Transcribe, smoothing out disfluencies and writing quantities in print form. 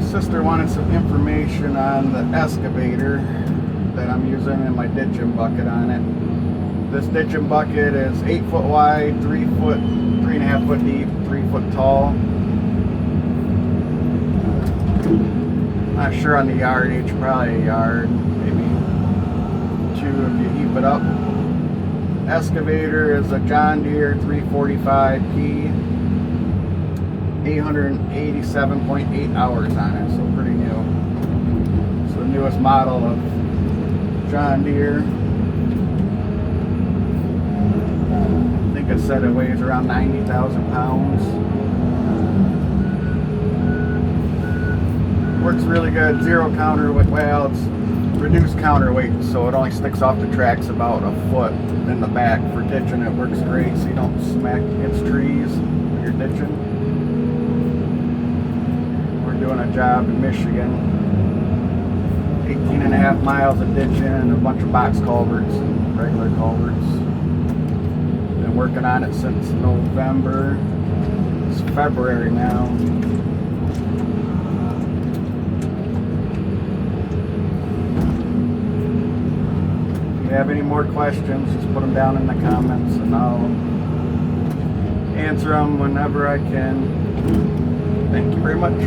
Sister wanted some information on the excavator that I'm using and my ditching bucket on it. This ditching bucket is 8 foot wide, 3.5 foot deep, 3 foot tall. Not sure on the yardage, probably a yard, maybe 2 if you heap it up. Excavator is a John Deere 345P, 887.8 hours on it, so pretty new. It's the newest model of John Deere. I think it said it weighs around 90,000 pounds. Works really good, zero counterweight. Well, it's reduced counterweight, so it only sticks off the tracks about a foot in the back. For ditching, it works great, so you don't smack against trees when you're ditching. We're doing a job in Michigan, 18.5 miles of ditching and a bunch of box culverts and regular culverts. Been working on it since November. It's February now. If you have any more questions, just put them down in the comments and I'll answer them whenever I can. Thank you very much.